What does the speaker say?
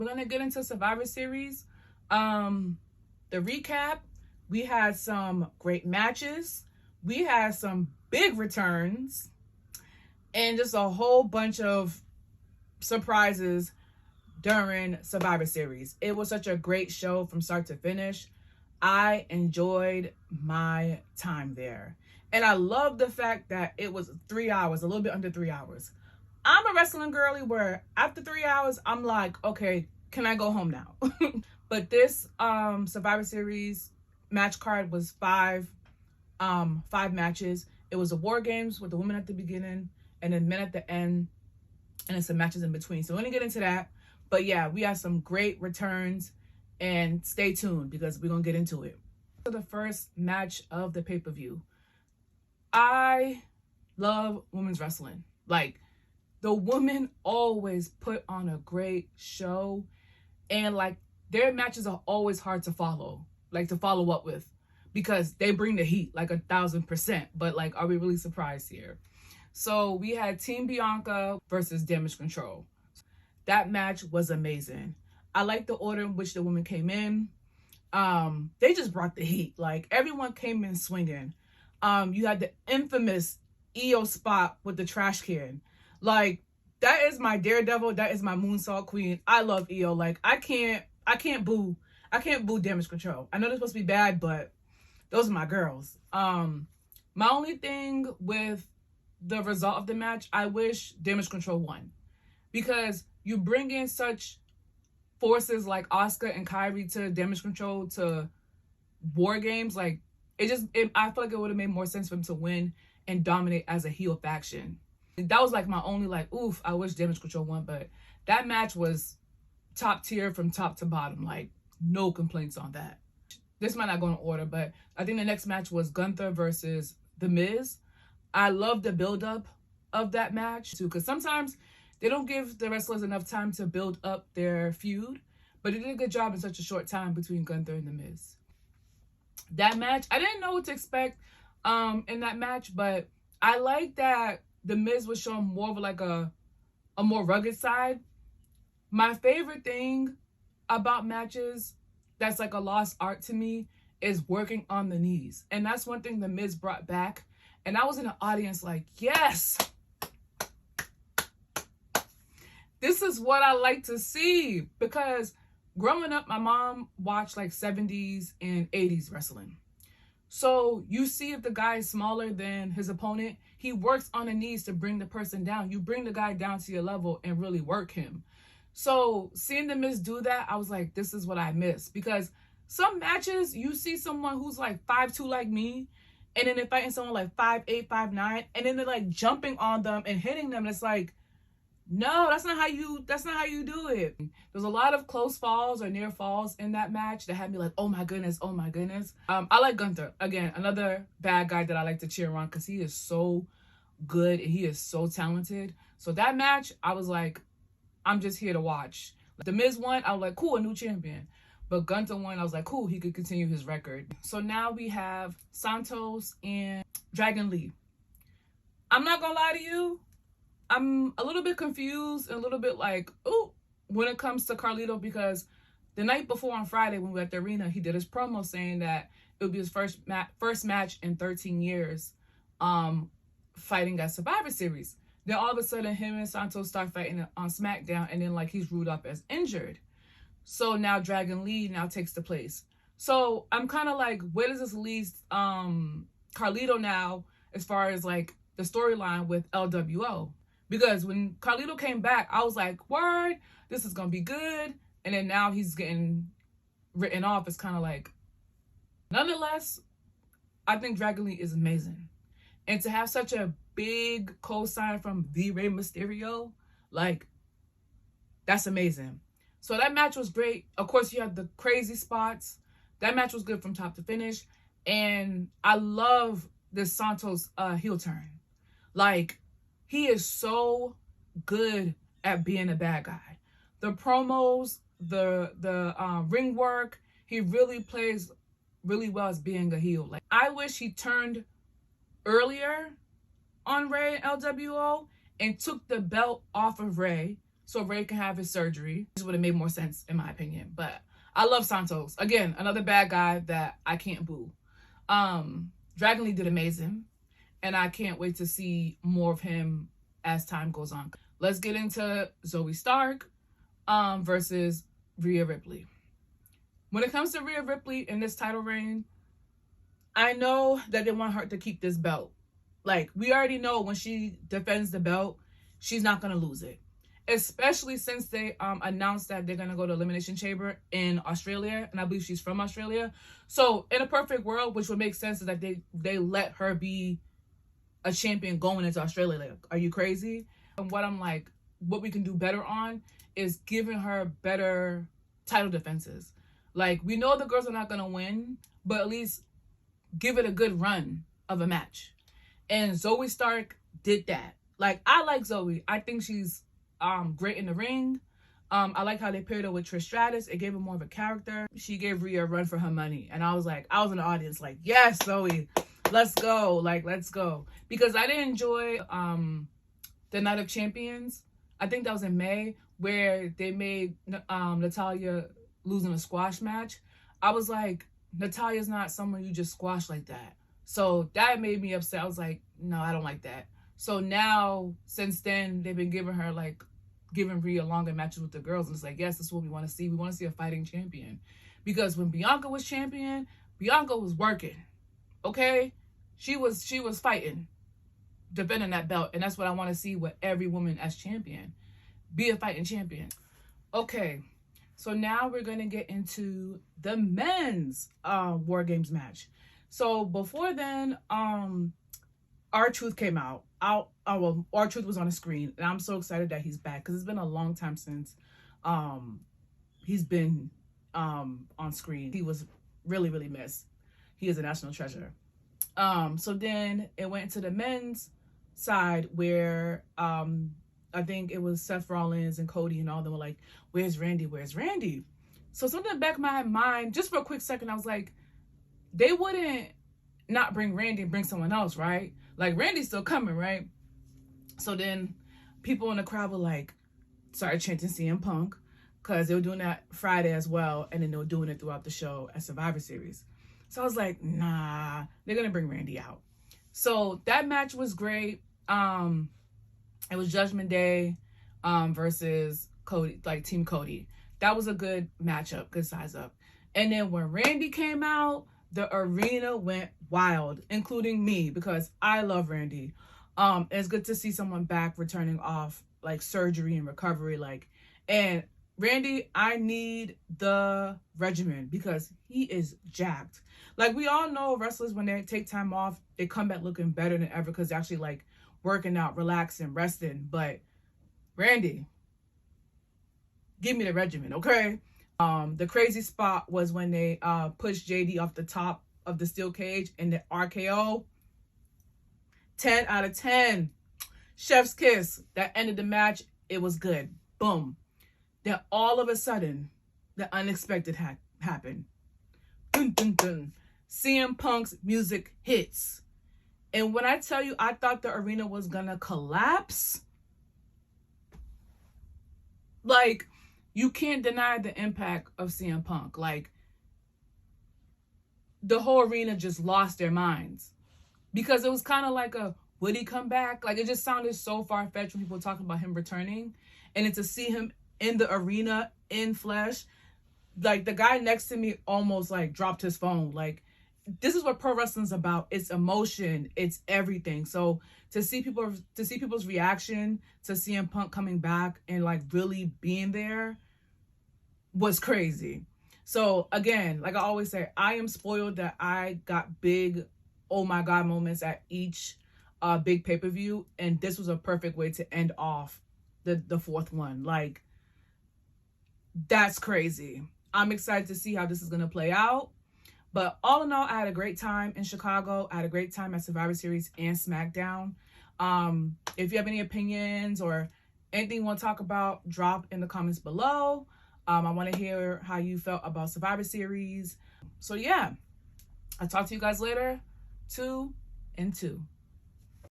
We're gonna get into Survivor Series. The recap. We had some great matches. We had some big returns, and just a whole bunch of surprises during Survivor Series. It was such a great show from start to finish. I enjoyed my time there. And I love the fact that it was 3 hours, a little bit under 3 hours. I'm a wrestling girly where after 3 hours, I'm like, okay, can I go home now? But this Survivor Series match card was five matches. It was the War Games with the women at the beginning and then men at the end, and then some matches in between. So we're gonna get into that. But yeah, we have some great returns, and stay tuned because we're gonna get into it. So the first match of the pay-per-view. I love women's wrestling. Like, the women always put on a great show, and like their matches are always hard to follow up with, because they bring the heat like 1,000%. But like, are we really surprised here? So we had Team Bianca versus Damage Control. That match was amazing. I like the order in which the women came in. They just brought the heat. Like, everyone came in swinging. You had the infamous Io spot with the trash can. Like, that is my daredevil. That is my moonsault queen. I love Io. Like, I can't boo Damage Control. I know they're supposed to be bad, but those are my girls. My only thing with the result of the match, I wish Damage Control won, because you bring in such forces like Asuka and Kairi to Damage Control to War Games. Like, I feel like it would have made more sense for them to win and dominate as a heel faction. That was like my only like, oof, I wish Damage Control won. But that match was top tier from top to bottom. Like, no complaints on that. This might not go in order, but I think the next match was Gunther versus The Miz. I love the build-up of that match too, because sometimes they don't give the wrestlers enough time to build up their feud, but they did a good job in such a short time between Gunther and The Miz. That match, I didn't know what to expect in that match, but I like that The Miz was showing more of like a more rugged side. My favorite thing about matches that's like a lost art to me is working on the knees. And that's one thing The Miz brought back. And I was in the audience like, yes, this is what I like to see. Because growing up, my mom watched like 70s and 80s wrestling. So you see, if the guy is smaller than his opponent, he works on the knees to bring the person down. You bring the guy down to your level and really work him. So seeing The Miz do that, I was like, this is what I miss. Because some matches, you see someone who's like 5'2" like me, and then they're fighting someone like 5'8", 5'9", and then they're like jumping on them and hitting them. And it's like, no, that's not how you do it. There's a lot of close falls or near falls in that match that had me like, oh my goodness. I like Gunther. Again, another bad guy that I like to cheer on, because he is so good and he is so talented. So that match, I was like, I'm just here to watch. The Miz won, I was like, cool, a new champion. But Gunther won, I was like, cool, he could continue his record. So now we have Santos and Dragon Lee. I'm not gonna lie to you, I'm a little bit confused and a little bit like, ooh, when it comes to Carlito, because the night before on Friday when we were at the arena, he did his promo saying that it would be his first match in 13 years fighting at Survivor Series. Then all of a sudden, him and Santos start fighting on SmackDown, and then like he's ruled up as injured. So now Dragon Lee now takes the place. So I'm kind of like, where does this leave Carlito now as far as like the storyline with LWO? Because when Carlito came back, I was like, word, this is gonna be good. And then now he's getting written off. It's kind of like, nonetheless, I think Dragon Lee is amazing. And to have such a big co-sign from the Rey Mysterio, like, that's amazing. So that match was great. Of course, you have the crazy spots. That match was good from top to finish. And I love this Santos heel turn. Like, he is so good at being a bad guy. The promos, the ring work, he really plays really well as being a heel. Like, I wish he turned earlier on Rey and LWO and took the belt off of Rey so Ray can have his surgery. This would have made more sense in my opinion. But I love Santos. Again, another bad guy that I can't boo. Dragon Lee did amazing, and I can't wait to see more of him as time goes on. Let's get into Zoe Stark versus Rhea Ripley. When it comes to Rhea Ripley in this title reign, I know that they want her to keep this belt. Like, we already know when she defends the belt, she's not going to lose it. Especially since they announced that they're going to go to Elimination Chamber in Australia. And I believe she's from Australia. So, in a perfect world, which would make sense, is that they let her be a champion going into Australia. Like, are you crazy? And what we can do better on is giving her better title defenses. Like, we know the girls are not going to win, but at least give it a good run of a match. And Zoe Stark did that. Like, I like Zoe. I think she's great in the ring. I like how they paired her with Trish Stratus. It gave her more of a character. She gave Rhea a run for her money. And I was in the audience like, yes, Zoe, let's go. Like, let's go. Because I did enjoy the Night of Champions. I think that was in May, where they made Natalya lose in a squash match. I was like, Natalya's not someone you just squash like that. So that made me upset. I was like, no, I don't like that. So now, since then, they've been giving Rhea longer matches with the girls. And it's like, yes, this is what we want to see. We want to see a fighting champion. Because when Bianca was champion, Bianca was working. Okay? She was fighting, defending that belt. And that's what I want to see with every woman as champion. Be a fighting champion. Okay. So now we're going to get into the men's War Games match. So before then, R-Truth came out. R-Truth was on the screen, and I'm so excited that he's back because it's been a long time since he's been on screen. He was really, really missed. He is a national treasure. So then it went into the men's side where I think it was Seth Rollins and Cody and all of them were like, where's Randy? Where's Randy? So something in the back of my mind, just for a quick second, I was like, they wouldn't not bring Randy and bring someone else, right? Like, Randy's still coming, right? So then people in the crowd were like, started chanting CM Punk, because they were doing that Friday as well, and then they were doing it throughout the show at Survivor Series. So I was like, nah, they're going to bring Randy out. So that match was great. It was Judgment Day versus Cody, like Team Cody. That was a good matchup, good size up. And then when Randy came out, the arena went wild, including me, because I love Randy. It's good to see someone back returning off like surgery and recovery. And Randy, I need the regimen because he is jacked. Like, we all know wrestlers, when they take time off, they come back looking better than ever because they're actually like working out, relaxing, resting. But Randy, give me the regimen, okay? The crazy spot was when they pushed JD off the top of the steel cage and the RKO. 10 out of 10. Chef's kiss. That ended the match. It was good. Boom. Then all of a sudden, the unexpected happened. Dun, dun, dun. CM Punk's music hits. And when I tell you, I thought the arena was gonna collapse. Like, you can't deny the impact of CM Punk. Like, the whole arena just lost their minds. Because it was kind of like would he come back? Like, it just sounded so far-fetched when people were talking about him returning. And then to see him in the arena, in flesh, like, the guy next to me almost, like, dropped his phone. Like, this is what pro wrestling's about. It's emotion. It's everything. So to see people's reaction to CM Punk coming back and like really being there was crazy. So again, like I always say, I am spoiled that I got big, oh my God moments at each big pay-per-view. And this was a perfect way to end off the fourth one. Like, that's crazy. I'm excited to see how this is going to play out. But all in all, I had a great time in Chicago. I had a great time at Survivor Series and SmackDown. If you have any opinions or anything you want to talk about, drop in the comments below. I want to hear how you felt about Survivor Series. So yeah, I'll talk to you guys later. 2 and 2.